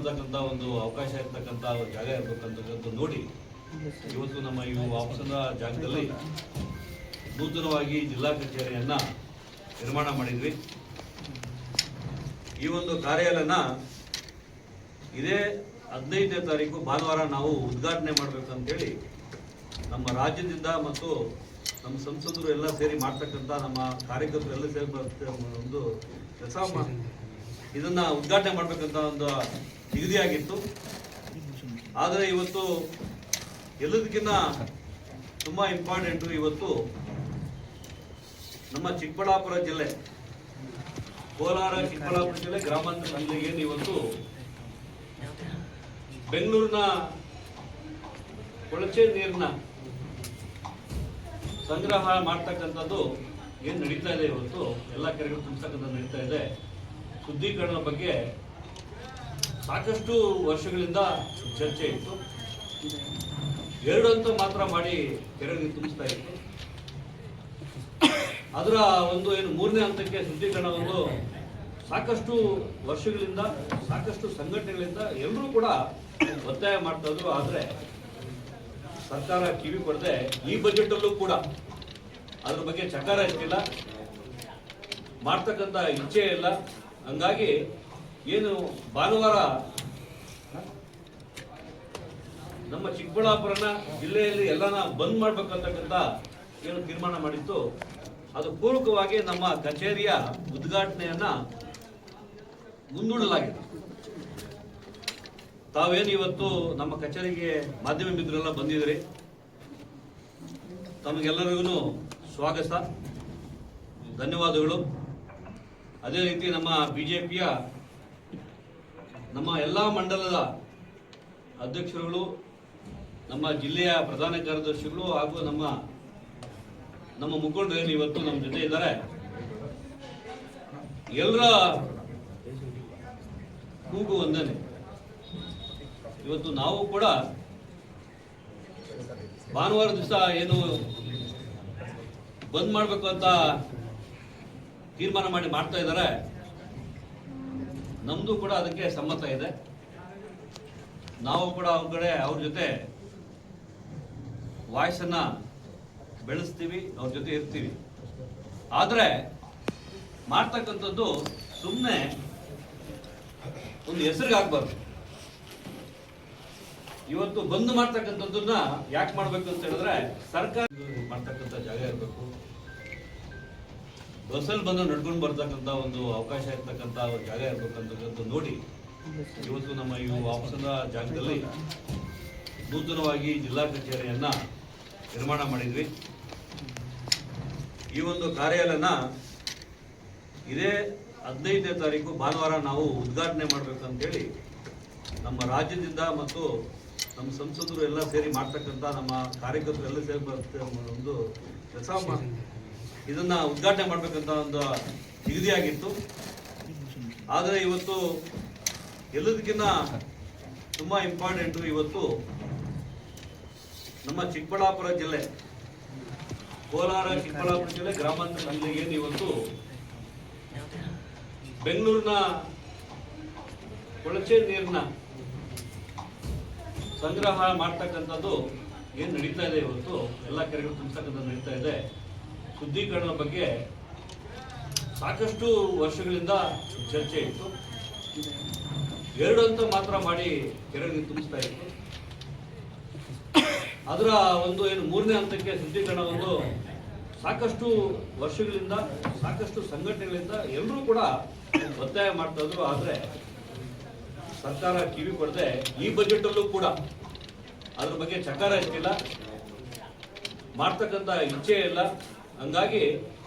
ಬರ್ತಕ್ಕಂಥ ಒಂದು ಅವಕಾಶ ಇರ್ತಕ್ಕಂಥ ಜಾಗ ಇರಬೇಕಂತಕ್ಕಂಥ ನೋಡಿ ಇವತ್ತು ನಮ್ಮ ಈ ವಾಪಸದ ಜಾಗದಲ್ಲಿ ನೂತನವಾಗಿ ಜಿಲ್ಲಾ ಕಚೇರಿಯನ್ನು ನಿರ್ಮಾಣ ಮಾಡಿದ್ವಿ. ಈ ಒಂದು ಕಾರ್ಯಾಲಯನ ಇದೇ 15ನೇ ತಾರೀಕು ಭಾನುವಾರ ನಾವು ಉದ್ಘಾಟನೆ ಮಾಡಬೇಕಂತೇಳಿ ನಮ್ಮ ರಾಜ್ಯದಿಂದ ಮತ್ತು ನಮ್ಮ ಸಂಸದರು ಎಲ್ಲ ಸೇರಿ ಮಾಡ್ತಕ್ಕಂಥ ನಮ್ಮ ಕಾರ್ಯಕರ್ತರು ಎಲ್ಲ ಸೇರಿ ಒಂದು ಕೆಲಸ ಇದನ್ನ ಉದ್ಘಾಟನೆ ಮಾಡಬೇಕಂತ ಒಂದು ನಿಗದಿಯಾಗಿತ್ತು. ಆದರೆ ಇವತ್ತು ಎಲ್ಲದಕ್ಕಿಂತ ತುಂಬ ಇಂಪಾರ್ಟೆಂಟು, ಇವತ್ತು ನಮ್ಮ ಚಿಕ್ಕಬಳ್ಳಾಪುರ ಜಿಲ್ಲೆ, ಕೋಲಾರ ಚಿಕ್ಕಬಳ್ಳಾಪುರ ಜಿಲ್ಲೆ, ಗ್ರಾಮಾಂತರ ಜಿಲ್ಲೆಗೆ ಇವತ್ತು ಬೆಂಗಳೂರಿನ ಕೊಳಚೆ ನೀರಿನ ಸಂಗ್ರಹ ಮಾಡ್ತಕ್ಕಂಥದ್ದು ಏನು ನಡೀತಾ ಇದೆ, ಇವತ್ತು ಎಲ್ಲ ಕೆರೆಗಳು ತುಂಬಿಸ್ತಕ್ಕಂಥದ್ದು ನಡೀತಾ ಇದೆ. ಶುದ್ಧೀಕರಣದ ಬಗ್ಗೆ ಸಾಕಷ್ಟು ವರ್ಷಗಳಿಂದ ಚರ್ಚೆ ಇತ್ತು. 2 ಹಂತ ಮಾತ್ರ ಮಾಡಿ ಕೆರೆಗಳಿಗೆ ತುಂಬಿಸ್ತಾ ಇತ್ತು. ಅದರ ಒಂದು ಏನು 3ನೇ ಹಂತಕ್ಕೆ ಶುದ್ಧೀಕರಣ ಒಂದು ಸಾಕಷ್ಟು ವರ್ಷಗಳಿಂದ ಸಾಕಷ್ಟು ಸಂಘಟನೆಗಳಿಂದ ಎಲ್ಲರೂ ಕೂಡ ಒತ್ತಾಯ ಮಾಡ್ತಾ ಇದ್ರು. ಆದರೆ ಸರ್ಕಾರ ಕಿವಿ ಕೊಡದೆ ಈ ಬಜೆಟಲ್ಲೂ ಕೂಡ ಅದ್ರ ಬಗ್ಗೆ ಚಕಾರ ಇರ್ತಿಲ್ಲ, ಮಾಡ್ತಕ್ಕಂಥ ಇಚ್ಛೆ ಇಲ್ಲ. ಹಂಗಾಗಿ ಏನು ಭಾನುವಾರ ನಮ್ಮ ಚಿಕ್ಕಬಳ್ಳಾಪುರನ ಜಿಲ್ಲೆಯಲ್ಲಿ ಎಲ್ಲಾನ ಬಂದ್ ಮಾಡ್ಬೇಕಂತಕ್ಕಂಥ ಏನು ತೀರ್ಮಾನ ಮಾಡಿತ್ತು, ಅದು ಪೂರ್ವಕವಾಗಿ ನಮ್ಮ ಕಚೇರಿಯ ಉದ್ಘಾಟನೆಯನ್ನ ಮುಂದೂಡಲಾಗಿದೆ. ತಾವೇನು ಇವತ್ತು ನಮ್ಮ ಕಚೇರಿಗೆ ಮಾಧ್ಯಮ ಮಿತ್ರರೆಲ್ಲ ಬಂದಿದ್ರಿ, ತಮಗೆಲ್ಲರಿಗೂ ಸ್ವಾಗತ, ಧನ್ಯವಾದಗಳು. ಅದೇ ರೀತಿ ನಮ್ಮ ಬಿಜೆಪಿಯ ನಮ್ಮ ಎಲ್ಲ ಮಂಡಲದ ಅಧ್ಯಕ್ಷರುಗಳು, ನಮ್ಮ ಜಿಲ್ಲೆಯ ಪ್ರಧಾನ ಕಾರ್ಯದರ್ಶಿಗಳು ಹಾಗೂ ನಮ್ಮ ಮುಖಂಡರು ಏನು ಇವತ್ತು ನಮ್ಮ ಜೊತೆ ಇದ್ದಾರೆ, ಎಲ್ಲರ ಕೂಗು ಒಂದೇನೆ. ಇವತ್ತು ನಾವು ಕೂಡ ಭಾನುವಾರ ದಿವಸ ಏನು ಬಂದ್ ಮಾಡಬೇಕು ಅಂತ ತೀರ್ಮಾನ ಮಾಡ್ತಾ ಇದ್ದಾರೆ, ನಮ್ದು ಕೂಡ ಅದಕ್ಕೆ ಸಮ್ಮತ ಇದೆ. ನಾವು ಕೂಡ ಅವ್ರ ಜೊತೆ ವಾಯ್ಸನ್ನ ಬೆಳೆಸ್ತೀವಿ, ಅವ್ರ ಜೊತೆ ಇರ್ತೀವಿ. ಆದರೆ ಮಾಡ್ತಕ್ಕಂಥದ್ದು ಸುಮ್ಮನೆ ಒಂದು ಹೆಸರಿಗೆ ಆಗ್ಬಾರ್ದು. ಇವತ್ತು ಬಂದ್ ಮಾಡ್ತಕ್ಕಂಥದ್ದನ್ನ ಯಾಕೆ ಮಾಡ್ಬೇಕು ಅಂತ ಹೇಳಿದ್ರೆ, ಸರ್ಕಾರ ಮಾಡ್ತಕ್ಕಂಥ ಜಾಗ ಇರಬೇಕು, ಬಸ್ಸಲ್ಲಿ ಬಂದು ನಡ್ಕೊಂಡು ಬರ್ತಕ್ಕಂಥ ಒಂದು ಅವಕಾಶ ಇರ್ತಕ್ಕಂಥ ಜಾಗ ಇರ್ಬೇಕಂತಕ್ಕಂಥ ನೋಡಿ ಇವತ್ತು ನಮ್ಮ ಈ ವಾಪಸದ ಜಾಗದಲ್ಲಿ ನೂತನವಾಗಿ ಜಿಲ್ಲಾ ಕಚೇರಿಯನ್ನ ನಿರ್ಮಾಣ ಮಾಡಿದ್ವಿ. ಈ ಒಂದು ಕಾರ್ಯಾಲಯನ ಇದೇ 15ನೇ ತಾರೀಕು ಭಾನುವಾರ ನಾವು ಉದ್ಘಾಟನೆ ಮಾಡಬೇಕಂತೇಳಿ ನಮ್ಮ ರಾಜ್ಯದಿಂದ ಮತ್ತು ನಮ್ಮ ಸಂಸದರು ಎಲ್ಲ ಸೇರಿ ಮಾಡ್ತಕ್ಕಂಥ ನಮ್ಮ ಕಾರ್ಯಕರ್ತರು ಎಲ್ಲ ಸೇರಿ ಒಂದು ಕೆಲಸ ಇದನ್ನ ಉದ್ಘಾಟನೆ ಮಾಡಬೇಕಂತ ಒಂದು ನಿಗದಿಯಾಗಿತ್ತು. ಆದರೆ ಇವತ್ತು ಎಲ್ಲದಕ್ಕಿಂತ ತುಂಬ ಇಂಪಾರ್ಟೆಂಟು, ಇವತ್ತು ನಮ್ಮ ಚಿಕ್ಕಬಳ್ಳಾಪುರ ಜಿಲ್ಲೆ, ಕೋಲಾರ ಚಿಕ್ಕಬಳ್ಳಾಪುರ ಜಿಲ್ಲೆ, ಗ್ರಾಮಾಂತರ ಜಿಲ್ಲೆಗೆ ಇವತ್ತು ಬೆಂಗಳೂರಿನ ಕೊಳಚೆ ನೀರಿನ ಸಂಗ್ರಹ ಮಾಡ್ತಕ್ಕಂಥದ್ದು ಏನು ನಡೀತಾ ಇದೆ, ಇವತ್ತು ಎಲ್ಲ ಕೆರೆಗಳು ತುಂಬಿಸ್ತಕ್ಕಂಥದ್ದು ನಡೀತಾ ಇದೆ. ಶುದ್ಧೀಕರಣದ ಬಗ್ಗೆ ಸಾಕಷ್ಟು ವರ್ಷಗಳಿಂದ ಚರ್ಚೆ ಇತ್ತು. 2 ಹಂತ ಮಾತ್ರ ಮಾಡಿ ಕೆರೆಗಳಿಗೆ ತುಂಬಿಸ್ತಾ ಇತ್ತು. ಅದರ ಒಂದು ಏನು 3ನೇ ಹಂತಕ್ಕೆ ಶುದ್ಧೀಕರಣ ಒಂದು ಸಾಕಷ್ಟು ವರ್ಷಗಳಿಂದ ಸಾಕಷ್ಟು ಸಂಘಟನೆಗಳಿಂದ ಎಲ್ಲರೂ ಕೂಡ ಒತ್ತಾಯ ಮಾಡ್ತಾ ಇದ್ರು. ಆದರೆ ಸರ್ಕಾರ ಕಿವಿ ಕೊಡದೆ ಈ ಬಜೆಟಲ್ಲೂ ಕೂಡ ಅದ್ರ ಬಗ್ಗೆ ಚಕಾರ ಇರ್ತಿಲ್ಲ, ಮಾಡ್ತಕ್ಕಂಥ ಇಚ್ಛೆ ಇಲ್ಲ. ಹಂಗಾಗಿ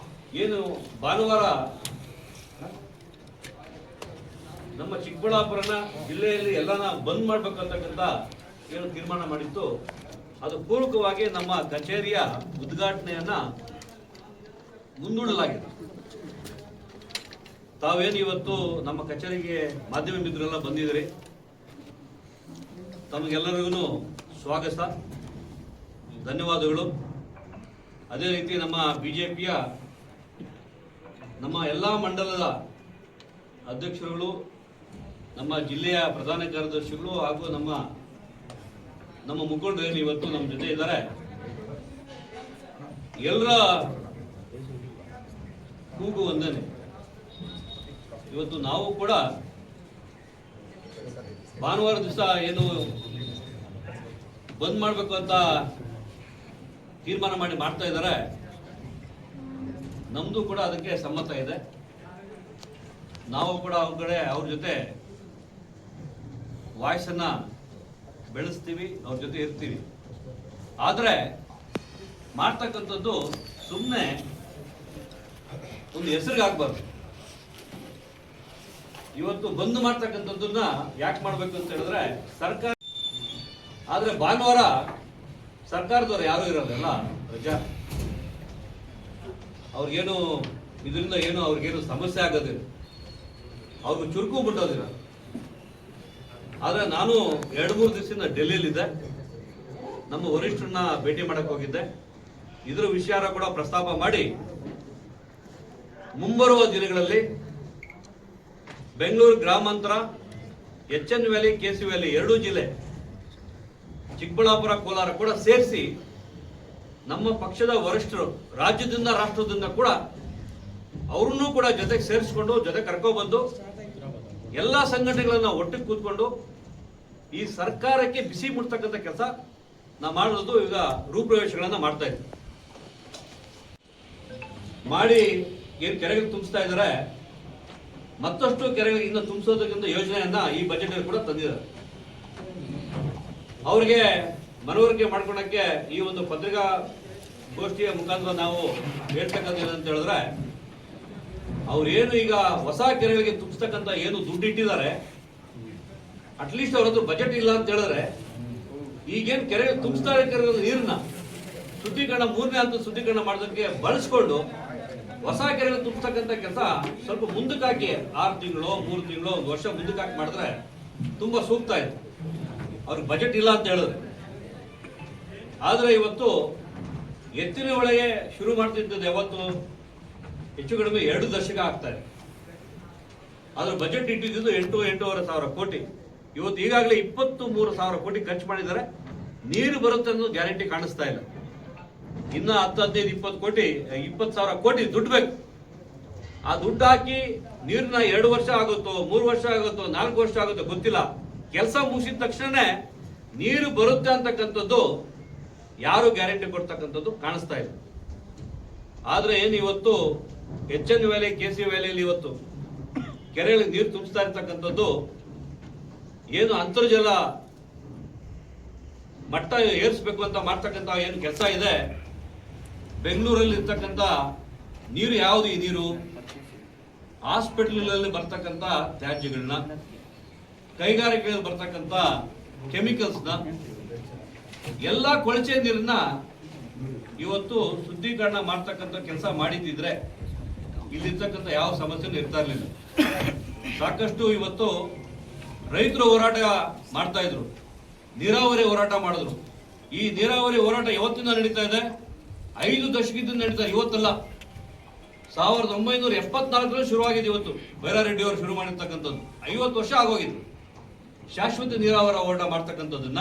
ಏನು ಭಾನುವಾರ ನಮ್ಮ ಚಿಕ್ಕಬಳ್ಳಾಪುರನ ಜಿಲ್ಲೆಯಲ್ಲಿ ಎಲ್ಲಾನ ಬಂದ್ ಮಾಡ್ಬೇಕಂತಕ್ಕಂಥ ಏನು ತೀರ್ಮಾನ ಮಾಡಿತ್ತು, ಅದು ಪೂರ್ವಕವಾಗಿ ನಮ್ಮ ಕಚೇರಿಯ ಉದ್ಘಾಟನೆಯನ್ನ ಮುಂದೂಡಲಾಗಿದೆ. ತಾವೇನು ಇವತ್ತು ನಮ್ಮ ಕಚೇರಿಗೆ ಮಾಧ್ಯಮ ಮಿತ್ರರೆಲ್ಲ ಬಂದಿದ್ರಿ, ತಮಗೆಲ್ಲರಿಗೂ ಸ್ವಾಗತ, ಧನ್ಯವಾದಗಳು. ಅದೇ ರೀತಿ ನಮ್ಮ ಬಿಜೆಪಿಯ ನಮ್ಮ ಎಲ್ಲ ಮಂಡಲದ ಅಧ್ಯಕ್ಷರುಗಳು, ನಮ್ಮ ಜಿಲ್ಲೆಯ ಪ್ರಧಾನ ಕಾರ್ಯದರ್ಶಿಗಳು ಹಾಗೂ ನಮ್ಮ ಮುಖಂಡರು ಇವತ್ತು ನಮ್ಮ ಜೊತೆ ಇದ್ದಾರೆ. ಎಲ್ಲರ ಕೂಗು ಒಂದೇನೆ. ಇವತ್ತು ನಾವು ಕೂಡ ಭಾನುವಾರ ದಿವಸ ಏನು ಬಂದ್ ಮಾಡಬೇಕು ಅಂತ ತೀರ್ಮಾನ ಮಾಡ್ತಾ ಇದ್ದಾರೆ. ನಮ್ದು ಕೂಡ ಅದಕ್ಕೆ ಸಮ್ಮತ ಇದೆ. ನಾವು ಕೂಡ ಅವ್ರ ಜೊತೆ ವಾಯ್ಸ್ ಅನ್ನ ಬೆಳೆಸ್ತೀವಿ, ಅವ್ರ ಜೊತೆ ಇರ್ತೀವಿ. ಆದ್ರೆ ಮಾಡ್ತಕ್ಕಂಥದ್ದು ಸುಮ್ಮನೆ ಒಂದು ಹೆಸರಿಗಾಗಬಾರ್ದು. ಇವತ್ತು ಬಂದ್ ಮಾಡ್ತಕ್ಕಂಥದ್ದನ್ನ ಯಾಕೆ ಮಾಡ್ಬೇಕು ಅಂತ ಹೇಳಿದ್ರೆ ಸರ್ಕಾರ, ಆದ್ರೆ ಭಾನುವಾರ ಸರ್ಕಾರದವ್ರು ಯಾರು ಇರೋದಲ್ಲ, ರಜಾ. ಅವ್ರಿಗೇನು ಇದರಿಂದ ಏನು ಅವ್ರಿಗೇನು ಸಮಸ್ಯೆ ಆಗೋದಿಲ್ಲ, ಅವ್ರಿಗೆ ಚುರುಕು ಬಿಟ್ಟೋದಿಲ್ಲ. ಆದ್ರೆ ನಾನು 2-3 ದಿವಸದಿಂದ ಡೆಲ್ಲಿಯಲ್ಲಿದ್ದೆ. ನಮ್ಮ ವರಿಷ್ಠರನ್ನ ಭೇಟಿ ಮಾಡಕ್ ಹೋಗಿದ್ದೆ. ಇದರ ವಿಷಯ ಕೂಡ ಪ್ರಸ್ತಾಪ ಮಾಡಿ ಮುಂಬರುವ ದಿನಗಳಲ್ಲಿ ಬೆಂಗಳೂರು ಗ್ರಾಮಾಂತರ, HN ವ್ಯಾಲಿ, KC ವ್ಯಾಲಿ 2 ಜಿಲ್ಲೆ, ಚಿಕ್ಕಬಳ್ಳಾಪುರ, ಕೋಲಾರ ಕೂಡ ಸೇರಿಸಿ ನಮ್ಮ ಪಕ್ಷದ ವರಿಷ್ಠರು ರಾಜ್ಯದಿಂದ ರಾಷ್ಟ್ರದಿಂದ ಕೂಡ ಅವ್ರನ್ನೂ ಕೂಡ ಜೊತೆಗೆ ಸೇರಿಸ್ಕೊಂಡು ಜೊತೆ ಕರ್ಕೊಬಂದು ಎಲ್ಲ ಸಂಘಟನೆಗಳನ್ನ ಒಟ್ಟಿಗೆ ಕೂತ್ಕೊಂಡು ಈ ಸರ್ಕಾರಕ್ಕೆ ಬಿಸಿ ಮುಟ್ತಕ್ಕಂಥ ಕೆಲಸ ನಾವು ಮಾಡೋದು. ಈಗ ರೂಪುರೇಷೆಗಳನ್ನ ಮಾಡ್ತಾ ಇದ್ದೀವಿ. ಮಾಡಿ ಏನು ಕೆರೆಗಳು ತುಂಬಿಸ್ತಾ ಇದ್ದಾರೆ, ಮತ್ತಷ್ಟು ಕೆರೆಗಳಿಂದ ತುಂಬಿಸೋದಕ್ಕಿಂತ ಯೋಜನೆಯನ್ನ ಈ ಬಜೆಟ್ ಅಲ್ಲಿ ಕೂಡ ತಂದಿದ್ದಾರೆ. ಅವ್ರಿಗೆ ಮನವರಿಕೆ ಮಾಡ್ಕೊಳಕ್ಕೆ ಈ ಒಂದು ಪತ್ರಿಕಾ ಗೋಷ್ಠಿಯ ಮುಖಾಂತರ ನಾವು ಹೇಳ್ತಕ್ಕಂಥ ಏನಂತ ಹೇಳಿದ್ರೆ, ಅವ್ರೇನು ಈಗ ಹೊಸ ಕೆರೆಗಳಿಗೆ ತುಂಬಿಸ್ತಕ್ಕಂಥ ಏನು ದುಡ್ಡು ಇಟ್ಟಿದ್ದಾರೆ, ಅಟ್ಲೀಸ್ಟ್ ಅವ್ರದ್ದು ಬಜೆಟ್ ಇಲ್ಲ ಅಂತ ಹೇಳಿದ್ರೆ ಈಗೇನು ಕೆರೆಗೆ ತುಂಬಿಸ್ತಾ ಇರೋ ನೀರನ್ನ ಶುದ್ಧೀಕರಣ, 3ನೇ ಹಂತ ಶುದ್ಧೀಕರಣ ಮಾಡೋದಕ್ಕೆ ಬಳಸ್ಕೊಂಡು ಹೊಸ ಕೆರೆಗಳು ತುಂಬಿಸ್ತಕ್ಕಂಥ ಕೆಲಸ ಸ್ವಲ್ಪ ಮುಂದಕ್ಕೆ ಹಾಕಿ 6 ತಿಂಗಳು, 3 ತಿಂಗಳು, 1 ವರ್ಷ ಮುಂದಕ್ಕೆ ಹಾಕಿ ಮಾಡಿದ್ರೆ ತುಂಬಾ ಸೂಕ್ತ ಇದೆ. ಅವ್ರಿಗೆ ಬಜೆಟ್ ಇಲ್ಲ ಅಂತ ಹೇಳಿದ್ರೆ. ಆದ್ರೆ ಇವತ್ತು ಎತ್ತಿನ ಒಳಗೆ ಶುರು ಮಾಡ್ತಿದ್ದದ್ದು ಯಾವತ್ತು ಹೆಚ್ಚು ಕಡಿಮೆ 2 ದಶಕ ಆಗ್ತಾ ಇದೆ. ಆದ್ರೆ ಬಜೆಟ್ ಇಟ್ಟಿದ್ದು 8-8.5 ಸಾವಿರ ಕೋಟಿ. ಇವತ್ತು ಈಗಾಗಲೇ 23,000 ಕೋಟಿ ಖರ್ಚು ಮಾಡಿದ್ದಾರೆ. ನೀರು ಬರುತ್ತೆ ಅನ್ನೋ ಗ್ಯಾರಂಟಿ ಕಾಣಿಸ್ತಾ ಇಲ್ಲ. ಇನ್ನ 10-15-20 ಕೋಟಿ, 20,000 ಕೋಟಿ ದುಡ್ಡು ಬೇಕು. ಆ ದುಡ್ಡು ಹಾಕಿ ನೀರನ್ನ 2 ವರ್ಷ ಆಗುತ್ತೋ, 3 ವರ್ಷ ಆಗುತ್ತೋ, 4 ವರ್ಷ ಆಗುತ್ತೋ ಗೊತ್ತಿಲ್ಲ. ಕೆಲಸ ಮುಗಿಸಿದ ತಕ್ಷಣ ನೀರು ಬರುತ್ತೆ ಅಂತಕ್ಕಂಥದ್ದು ಯಾರು ಗ್ಯಾರಂಟಿ ಕೊಡ್ತಕ್ಕಂಥದ್ದು ಕಾಣಿಸ್ತಾ ಇಲ್ಲ. ಆದ್ರೆ ಏನು ಇವತ್ತು HN ವ್ಯಾಲಿ, KC ವ್ಯಾಲಿಯಲ್ಲಿ ಇವತ್ತು ಕೆರೆಗಳಿಗೆ ನೀರು ತುಂಬಿಸ್ತಾ ಇರ್ತಕ್ಕಂಥದ್ದು ಏನು ಅಂತರ್ಜಲ ಮಟ್ಟ ಏರಿಸಬೇಕು ಅಂತ ಮಾಡ್ತಕ್ಕಂಥ ಏನು ಕೆಲಸ ಇದೆ. ಬೆಂಗಳೂರಲ್ಲಿ ಇರ್ತಕ್ಕಂಥ ನೀರು ಯಾವುದು? ಈ ನೀರು ಹಾಸ್ಪಿಟಲ್ ಬರ್ತಕ್ಕಂಥ ತ್ಯಾಜ್ಯಗಳನ್ನ, ಕೈಗಾರಿಕೆಗಳಲ್ಲಿ ಬರ್ತಕ್ಕಂಥ ಕೆಮಿಕಲ್ಸ್ನ, ಎಲ್ಲ ಕೊಳಚೆ ನೀರನ್ನ ಇವತ್ತು ಶುದ್ಧೀಕರಣ ಮಾಡ್ತಕ್ಕಂಥ ಕೆಲಸ ಮಾಡಿದ್ರೆ ಇಲ್ಲಿರ್ತಕ್ಕಂಥ ಯಾವ ಸಮಸ್ಯೆನೂ ಇರ್ತಾ ಇರಲಿಲ್ಲ. ಸಾಕಷ್ಟು ಇವತ್ತು ರೈತರು ಹೋರಾಟ ಮಾಡ್ತಾ ಇದ್ರು, ನೀರಾವರಿ ಹೋರಾಟ ಮಾಡಿದ್ರು. ಈ ನೀರಾವರಿ ಹೋರಾಟ ಇವತ್ತಿಂದ ನಡೀತಾ ಇದೆ, 5 ದಶಕದಿಂದ ನಡೀತಾ. ಇವತ್ತಲ್ಲ, 1974ರಲ್ಲಿ ಶುರುವಾಗಿದೆ. ಇವತ್ತು ಬೈರಾರೆಡ್ಡಿ ಅವರು ಶುರು ಮಾಡಿರ್ತಕ್ಕಂಥದ್ದು 50 ವರ್ಷ ಆಗೋಗಿದ್ರು. ಶಾಶ್ವತ ನೀರಾವರಿ ಹೋರಾಟ ಮಾಡ್ತಕ್ಕಂಥದ್ದನ್ನ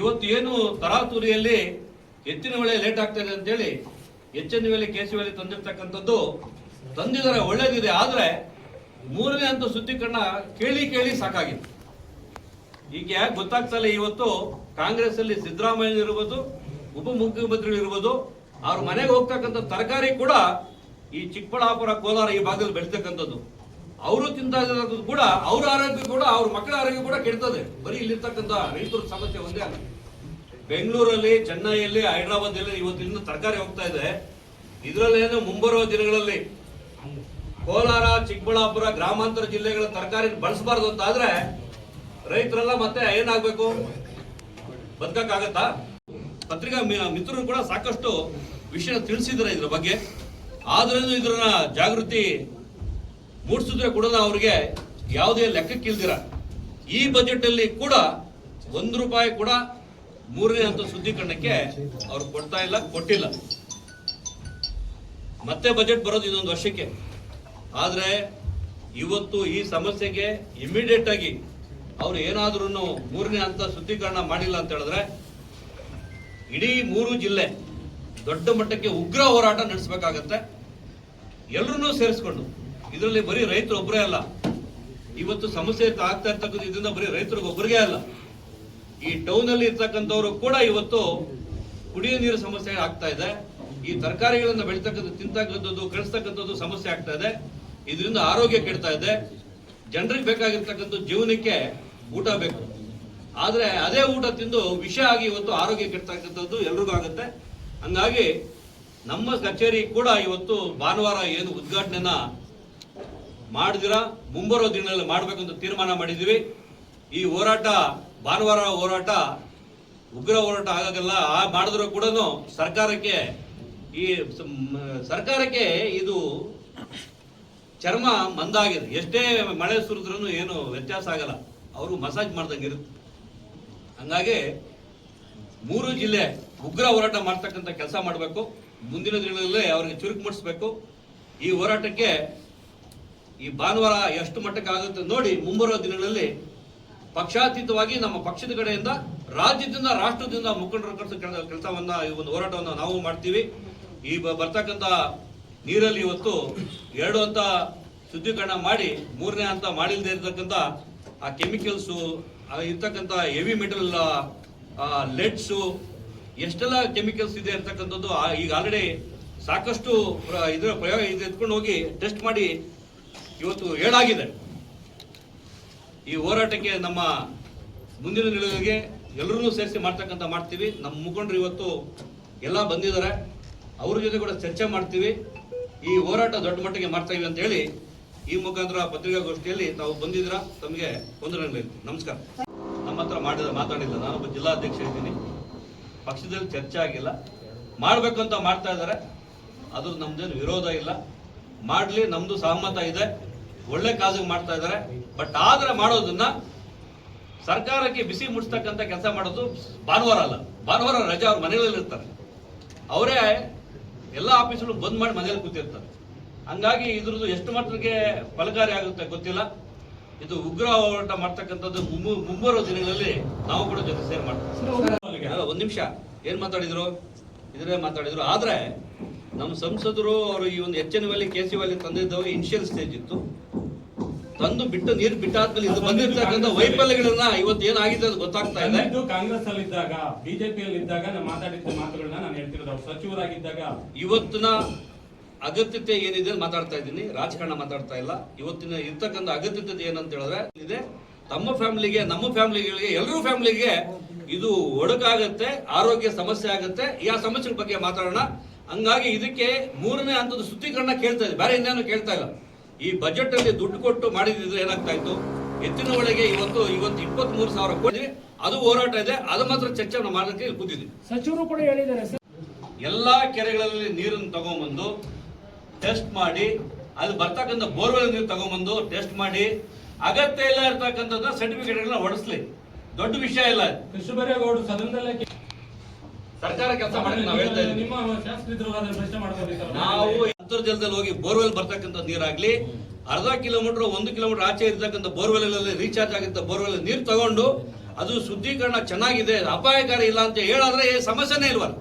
ಇವತ್ತು ಏನು ತರಾತುರಿಯಲ್ಲಿ ಎತ್ತಿನ ಹೊಳೆ ಲೇಟ್ ಆಗ್ತಾ ಇದೆ ಅಂತೇಳಿ HN ವ್ಯಾಲಿ, KC ವ್ಯಾಲಿ ತಂದಿರ್ತಕ್ಕಂಥದ್ದು ತಂದಿದ್ದಾರೆ, ಒಳ್ಳೇದಿದೆ. ಆದ್ರೆ 3ನೇ ಹಂತ ಶುದ್ಧೀಕರಣ ಕೇಳಿ ಸಾಕಾಗಿದೆ. ಈಗ ಯಾಕೆ ಗೊತ್ತಾಗ್ತಲ್ಲ. ಇವತ್ತು ಕಾಂಗ್ರೆಸ್ ಅಲ್ಲಿ ಸಿದ್ದರಾಮಯ್ಯ ಇರ್ಬೋದು, ಉಪಮುಖ್ಯಮಂತ್ರಿಗಳು ಇರ್ಬೋದು, ಅವ್ರ ಮನೆಗೆ ಹೋಗ್ತಕ್ಕಂಥ ತರಕಾರಿ ಕೂಡ ಈ ಚಿಕ್ಕಬಳ್ಳಾಪುರ, ಕೋಲಾರ ಈ ಭಾಗದಲ್ಲಿ ಬೆಳೀತಕ್ಕಂಥದ್ದು. ಅವರು ತಿಂತಾ ಇರೋದು ಕೂಡ ಅವ್ರ ಆರೋಗ್ಯ ಕೂಡ, ಅವ್ರ ಮಕ್ಕಳ ಆರೋಗ್ಯ ಕೂಡ ಕೆಡ್ತದೆ. ಬರೀ ಇಲ್ಲಿರ್ತಕ್ಕಂಥ ರೈತರ ಸಮಸ್ಯೆ ಒಂದೇ ಅಲ್ಲ. ಬೆಂಗಳೂರಲ್ಲಿ, ಚೆನ್ನೈಯಲ್ಲಿ, ಹೈದರಾಬಾದಲ್ಲಿ ಇವತ್ತಿನ ತರಕಾರಿ ಹೋಗ್ತಾ ಇದೆ. ಇದರಲ್ಲೇನು ಮುಂಬರುವ ದಿನಗಳಲ್ಲಿ ಕೋಲಾರ, ಚಿಕ್ಕಬಳ್ಳಾಪುರ, ಗ್ರಾಮಾಂತರ ಜಿಲ್ಲೆಗಳ ತರಕಾರಿ ಬಳಸಬಾರ್ದು ಅಂತ ಆದ್ರೆ ರೈತರೆಲ್ಲ ಮತ್ತೆ ಏನಾಗ್ಬೇಕು? ಬದುಕಕ್ಕಾಗತ್ತಾ? ಪತ್ರಿಕಾ ಮಿತ್ರರು ಕೂಡ ಸಾಕಷ್ಟು ವಿಷಯ ತಿಳಿಸಿದ್ದಾರೆ ಇದ್ರ ಬಗ್ಗೆ. ಆದ್ರೂ ಇದನ್ನ ಜಾಗೃತಿ ಮೂಡಿಸಿದ್ರೆ ಕೂಡ ಅವ್ರಿಗೆ ಯಾವುದೇ ಲೆಕ್ಕಕ್ಕಿಲ್ದಿರ ಈ ಬಜೆಟ್ ಅಲ್ಲಿ ಕೂಡ 1 ರೂಪಾಯಿ ಕೂಡ 3ನೇ ಹಂತ ಶುದ್ಧೀಕರಣಕ್ಕೆ ಅವ್ರು ಕೊಡ್ತಾ ಇಲ್ಲ, ಕೊಟ್ಟಿಲ್ಲ. ಮತ್ತೆ ಬಜೆಟ್ ಬರೋದು ಇನ್ನೊಂದು ವರ್ಷಕ್ಕೆ. ಆದ್ರೆ ಇವತ್ತು ಈ ಸಮಸ್ಯೆಗೆ ಇಮಿಡಿಯೇಟ್ ಆಗಿ ಅವ್ರು ಏನಾದ್ರೂ ಮೂರನೇ ಹಂತ ಶುದ್ಧೀಕರಣ ಮಾಡಿಲ್ಲ ಅಂತ ಹೇಳಿದ್ರೆ ಇಡೀ 3 ಜಿಲ್ಲೆ ದೊಡ್ಡ ಮಟ್ಟಕ್ಕೆ ಉಗ್ರ ಹೋರಾಟ ನಡೆಸಬೇಕಾಗತ್ತೆ. ಎಲ್ಲರನ್ನೂ ಸೇರಿಸ್ಕೊಂಡು, ಇದರಲ್ಲಿ ಬರೀ ರೈತರು ಒಬ್ಬರೇ ಅಲ್ಲ, ಇವತ್ತು ಸಮಸ್ಯೆ ಆಗ್ತಾ ಇರ್ತಕ್ಕಂಥ ಇದರಿಂದ ಬರೀ ರೈತರಿಗೆ ಒಬ್ಬರಿಗೆ ಅಲ್ಲ, ಈ ಟೌನ್ ಅಲ್ಲಿ ಇರ್ತಕ್ಕಂಥವ್ರು ಕೂಡ ಇವತ್ತು ಕುಡಿಯುವ ನೀರು ಸಮಸ್ಯೆ ಆಗ್ತಾ ಇದೆ. ಈ ತರಕಾರಿಗಳನ್ನ ಬೆಳೀತಕ್ಕಂಥ ತಿಂತಕ್ಕಂಥದ್ದು ಕಳಿಸ್ತಕ್ಕಂಥದ್ದು ಸಮಸ್ಯೆ ಆಗ್ತಾ ಇದೆ. ಇದರಿಂದ ಆರೋಗ್ಯ ಕೆಡ್ತಾ ಇದೆ. ಜನರಿಗೆ ಬೇಕಾಗಿರ್ತಕ್ಕಂಥ ಜೀವನಕ್ಕೆ ಊಟ ಬೇಕು, ಆದ್ರೆ ಅದೇ ಊಟ ತಿಂದು ವಿಷ ಆಗಿ ಇವತ್ತು ಆರೋಗ್ಯ ಕೆಡ್ತಕ್ಕಂಥದ್ದು ಎಲ್ರಿಗೂ ಆಗುತ್ತೆ. ಹಂಗಾಗಿ ನಮ್ಮ ಕಚೇರಿ ಕೂಡ ಇವತ್ತು ಭಾನುವಾರ ಏನು ಉದ್ಘಾಟನೆನ ಮಾಡಿದಿರ ಮುಂಬರುವ ದಿನಗಳಲ್ಲಿ ಮಾಡಬೇಕಂತ ತೀರ್ಮಾನ ಮಾಡಿದ್ದೀವಿ. ಈ ಹೋರಾಟ ಭಾನುವಾರ ಹೋರಾಟ ಉಗ್ರ ಹೋರಾಟ ಆಗಾಗಲ್ಲ, ಮಾಡಿದ್ರು ಕೂಡ ಸರ್ಕಾರಕ್ಕೆ ಇದು ಚರ್ಮ ಮಂದಾಗಿದೆ. ಎಷ್ಟೇ ಮಳೆ ಸುರಿದ್ರೂ ಏನು ವ್ಯತ್ಯಾಸ ಆಗಲ್ಲ, ಅವರು ಮಸಾಜ್ ಮಾಡ್ದಂಗೆ ಇರುತ್ತೆ. ಹಂಗಾಗಿ 3 ಜಿಲ್ಲೆ ಉಗ್ರ ಹೋರಾಟ ಮಾಡ್ತಕ್ಕಂಥ ಕೆಲಸ ಮಾಡಬೇಕು. ಮುಂದಿನ ದಿನಗಳಲ್ಲಿ ಅವರಿಗೆ ಚುರುಕು ಮೂಡಿಸಬೇಕು. ಈ ಹೋರಾಟಕ್ಕೆ ಈ ಭಾನುವಾರ ಎಷ್ಟು ಮಟ್ಟಕ್ಕೆ ಆಗುತ್ತೆ ನೋಡಿ. ಮುಂಬರುವ ದಿನಗಳಲ್ಲಿ ಪಕ್ಷಾತೀತವಾಗಿ ನಮ್ಮ ಪಕ್ಷದ ಕಡೆಯಿಂದ ರಾಜ್ಯದಿಂದ ರಾಷ್ಟ್ರದಿಂದ ಮುಖಂಡರ ಕೆಲಸವನ್ನ ಈ ಒಂದು ಹೋರಾಟವನ್ನು ನಾವು ಮಾಡ್ತೀವಿ. ಈ ಬರ್ತಕ್ಕಂಥ ನೀರಲ್ಲಿ ಇವತ್ತು 2 ಹಂತ ಶುದ್ಧೀಕರಣ ಮಾಡಿ 3ನೇ ಹಂತ ಮಾಡಿಲ್ಲದೆ ಇರತಕ್ಕಂಥ ಆ ಕೆಮಿಕಲ್ಸು ಇರ್ತಕ್ಕಂಥ ಹೆವಿ ಮೆಟಲ್ ಲೆಡ್ಸು ಎಷ್ಟೆಲ್ಲ ಕೆಮಿಕಲ್ಸ್ ಇದೆ ಇರ್ತಕ್ಕಂಥದ್ದು ಈಗ ಆಲ್ರೆಡಿ ಸಾಕಷ್ಟು ಇದರ ಪ್ರಯೋಗ ಇದು ಎತ್ಕೊಂಡು ಹೋಗಿ ಟೆಸ್ಟ್ ಮಾಡಿ ಇವತ್ತು ಹೇಳಾಗಿದೆ. ಈ ಹೋರಾಟಕ್ಕೆ ನಮ್ಮ ಮುಂದಿನ ದಿನಗಳಿಗೆ ಎಲ್ಲರನ್ನೂ ಸೇರಿಸಿ ಮಾಡ್ತೀವಿ. ನಮ್ಮ ಮುಖಂಡರು ಇವತ್ತು ಎಲ್ಲ ಬಂದಿದ್ದಾರೆ, ಅವ್ರ ಜೊತೆ ಕೂಡ ಚರ್ಚೆ ಮಾಡ್ತೀವಿ. ಈ ಹೋರಾಟ ದೊಡ್ಡ ಮಟ್ಟಿಗೆ ಮಾಡ್ತಾ ಇವಿ ಅಂತ ಹೇಳಿ ಈ ಮುಖಾಂತರ ಪತ್ರಿಕಾಗೋಷ್ಠಿಯಲ್ಲಿ ತಾವು ಬಂದಿದ್ದೀರಾ, ತಮಗೆ ವಂದನೆಗಳು. ನಮಸ್ಕಾರ. ನಮ್ಮ ಹತ್ರ ಮಾತಾಡಿಲ್ಲ, ನಾನೊಬ್ಬ ಜಿಲ್ಲಾಧ್ಯಕ್ಷ ಇದ್ದೀನಿ. ಪಕ್ಷದಲ್ಲಿ ಚರ್ಚೆ ಆಗಿಲ್ಲ, ಮಾಡಬೇಕು ಅಂತ ಮಾಡ್ತಾ ಇದ್ದಾರೆ. ಅದ್ರ ನಮ್ದೇನು ವಿರೋಧ ಇಲ್ಲ, ಮಾಡಲಿ, ನಮ್ದು ಸಹಮತ ಇದೆ. ಒಳ್ಳೆ ಕಾಜಿಗೆ ಮಾಡ್ತಾ ಇದ್ದಾರೆ. ಬಟ್ ಆದ್ರೆ ಮಾಡೋದನ್ನ ಸರ್ಕಾರಕ್ಕೆ ಬಿಸಿ ಮುಟ್ಟಿಸ್ತಕ್ಕಂಥ ಕೆಲಸ ಮಾಡೋದು ಭಾನುವಾರ ಅಲ್ಲ. ಭಾನುವಾರ ರಜಾ, ಅವ್ರ ಮನೆಗಳಲ್ಲಿ ಇರ್ತಾರೆ, ಅವರೇ ಎಲ್ಲ ಆಫೀಸ್ಗಳು ಬಂದ್ ಮಾಡಿ ಮನೆಯಲ್ಲಿ ಕೂತಿರ್ತಾರೆ. ಹಂಗಾಗಿ ಇದ್ರದ್ದು ಎಷ್ಟು ಮಟ್ಟಿಗೆ ಫಲಕಾರಿ ಆಗುತ್ತೆ ಗೊತ್ತಿಲ್ಲ. ಇದು ಉಗ್ರ ಹೋರಾಟ ಮಾಡ್ತಕ್ಕಂಥದ್ದು ಮುಂಬರುವ ದಿನಗಳಲ್ಲಿ ನಾವು ಕೂಡ ಜೊತೆ ಸೇರಿ ಮಾಡ್ತೀವಿ. 1 ನಿಮಿಷ ಏನ್ ಮಾತಾಡಿದ್ರು, ಇದ್ರೆ ಮಾತಾಡಿದ್ರು. ಆದ್ರೆ ನಮ್ಮ ಸಂಸದರು ಅವರು ಈ ಒಂದು HN KC ವ್ಯಾಲಿ ತಂದಿದ್ದವಾಗ ಇನಿಷಿಯಲ್ ಸ್ಟೇಜ್ ಇತ್ತು. ತಂದು ಬಿಟ್ಟು ನೀರು ಬಿಟ್ಟಾದ್ಮೇಲೆ ಇದು ಬಂದಿರ್ತಕ್ಕಂಥ ವೈಫಲ್ಯಗಳನ್ನ ಇವತ್ತು ಏನಾಗಿದೆ ಅದು ಗೊತ್ತಾಗ್ತಾ ಇದೆ. ಕಾಂಗ್ರೆಸ್ ಅಲ್ಲಿ ಇದ್ದಾಗ, ಬಿಜೆಪಿಯಲ್ಲಿ ಇದ್ದಾಗ ನಾನು ಮಾತಾಡಿದ ಮಾತುಗಳನ್ನ ನಾನು ಹೇಳ್ತಿರೋದು. ಸಚಿವರಾಗಿದ್ದಾಗ ಇವತ್ತಿನ ಅಗತ್ಯತೆ ಏನಿದೆ ಮಾತಾಡ್ತಾ ಇದ್ದೀನಿ, ರಾಜಕಾರಣ ಮಾತಾಡ್ತಾ ಇಲ್ಲ. ಇವತ್ತಿನ ಇರ್ತಕ್ಕಂಥ ಅಗತ್ಯತೆ ಏನಂತ ಹೇಳಿದ್ರೆ ಇದೆ, ತಮ್ಮ ಫ್ಯಾಮಿಲಿಗೆ, ನಮ್ಮ ಫ್ಯಾಮಿಲಿಗಳಿಗೆ, ಎಲ್ಲರೂ ಫ್ಯಾಮಿಲಿಗೆ ಇದು ಒಡಕಾಗತ್ತೆ, ಆರೋಗ್ಯ ಸಮಸ್ಯೆ ಆಗುತ್ತೆ. ಆ ಸಮಸ್ಯೆ ಬಗ್ಗೆ ಮಾತಾಡೋಣ. ಹಂಗಾಗಿ ಇದಕ್ಕೆ 3ನೇ ಹಂತದ ಶುದ್ಧೀಕರಣ ಕೇಳ್ತಾ ಇದೆ, ಬೇರೆ ಇನ್ನೇನು ಕೇಳ್ತಾ ಇಲ್ಲ. ಈ ಬಜೆಟ್ ಅಲ್ಲಿ ದುಡ್ಡು ಕೊಟ್ಟು ಮಾಡಿದ್ರೆ ಏನಾಗ್ತಾ ಇತ್ತು, ಎತ್ತಿನ ಒಳಗೆ ಇವತ್ತು 23,000 ಕೋಟಿ, ಅದು ಹೋರಾಟ ಇದೆ. ಅದು ಮಾತ್ರ ಚರ್ಚೆ ಮಾಡೋದಕ್ಕೆ ಕೂತಿದ್ವಿ. ಸಚಿವರು ಕೂಡ ಹೇಳಿದ್ದಾರೆ ಸರ್, ಎಲ್ಲಾ ಕೆರೆಗಳಲ್ಲಿ ನೀರನ್ನು ತಗೊಂಡ್ಬಂದು ಟೆಸ್ಟ್ ಮಾಡಿ, ಅದು ಬರ್ತಕ್ಕಂಥ ಬೋರ್ವೆಲ್ ನೀರು ತಗೊಂಡ್ಬಂದು ಟೆಸ್ಟ್ ಮಾಡಿ, ಅಗತ್ಯ ಇಲ್ಲ ಇರ್ತಕ್ಕಂಥದ್ದು ಸರ್ಟಿಫಿಕೇಟ್ಗಳನ್ನ ಹೊಡಿಸ್ಲಿ. ದೊಡ್ಡ ವಿಷಯ ಇಲ್ಲ. ಕೃಷ್ಣಬೈರೇಗೌಡರು ಸದನದಲ್ಲೇ ಸರ್ಕಾರ ಕೆಲಸ ಮಾಡಿ ನಾವು ಹೇಳ್ತಾ ಇದ್ದೀವಿ. ನಿಮ್ಮ ಶಾಸಕರಿದ್ರು ಅದನ್ನ ಪ್ರಶ್ನೆ ಮಾಡಬಹುದು. ನಾವು ಅಂತರ್ಜಲದಲ್ಲಿ ಹೋಗಿ ಬೋರ್ವೆಲ್ ಬರ್ತಕ್ಕಂಥ ನೀರಾಗ್ಲಿ, ಅರ್ಧ ಕಿಲೋಮೀಟರ್ 1 ಕಿಲೋಮೀಟರ್ ಆಚೆ ಇರ್ತಕ್ಕಂಥ ಬೋರ್ವೆಲ್ ಅಲ್ಲಿ ರೀಚಾರ್ಜ್ ಆಗಿದ್ದ ಬೋರ್ವೆಲ್ ನೀರು ತಗೊಂಡು ಅದು ಶುದ್ಧೀಕರಣ ಚೆನ್ನಾಗಿದೆ, ಅಪಾಯಕಾರಿ ಇಲ್ಲ ಅಂತ ಹೇಳಾದ್ರೆ ಸಮಸ್ಯೆನೇ ಇಲ್ವಲ್ಲ.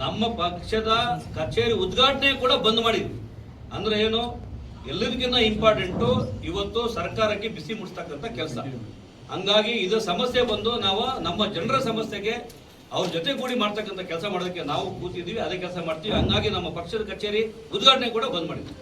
ನಮ್ಮ ಪಕ್ಷದ ಕಚೇರಿ ಉದ್ಘಾಟನೆ ಕೂಡ ಬಂದ್ ಮಾಡಿದ್ವಿ. ಅಂದ್ರೆ ಏನು, ಎಲ್ಲದಕ್ಕಿಂತ ಇಂಪಾರ್ಟೆಂಟು ಇವತ್ತು ಸರ್ಕಾರಕ್ಕೆ ಬಿಸಿ ಮುಟ್ಟಿಸ್ತಕ್ಕಂಥ ಕೆಲಸ. ಹಂಗಾಗಿ ಇದು ಸಮಸ್ಯೆ ಬಂದು ನಾವು ನಮ್ಮ ಜನರ ಸಮಸ್ಯೆಗೆ ಅವ್ರ ಜೊತೆ ಕೂಡಿ ಮಾಡ್ತಕ್ಕಂಥ ಕೆಲಸ ಮಾಡೋದಕ್ಕೆ ನಾವು ಕೂತಿದ್ದೀವಿ, ಅದೇ ಕೆಲಸ ಮಾಡ್ತೀವಿ. ಹಂಗಾಗಿ ನಮ್ಮ ಪಕ್ಷದ ಕಚೇರಿ ಉದ್ಘಾಟನೆ ಕೂಡ ಬಂದ್ ಮಾಡಿದ್ವಿ.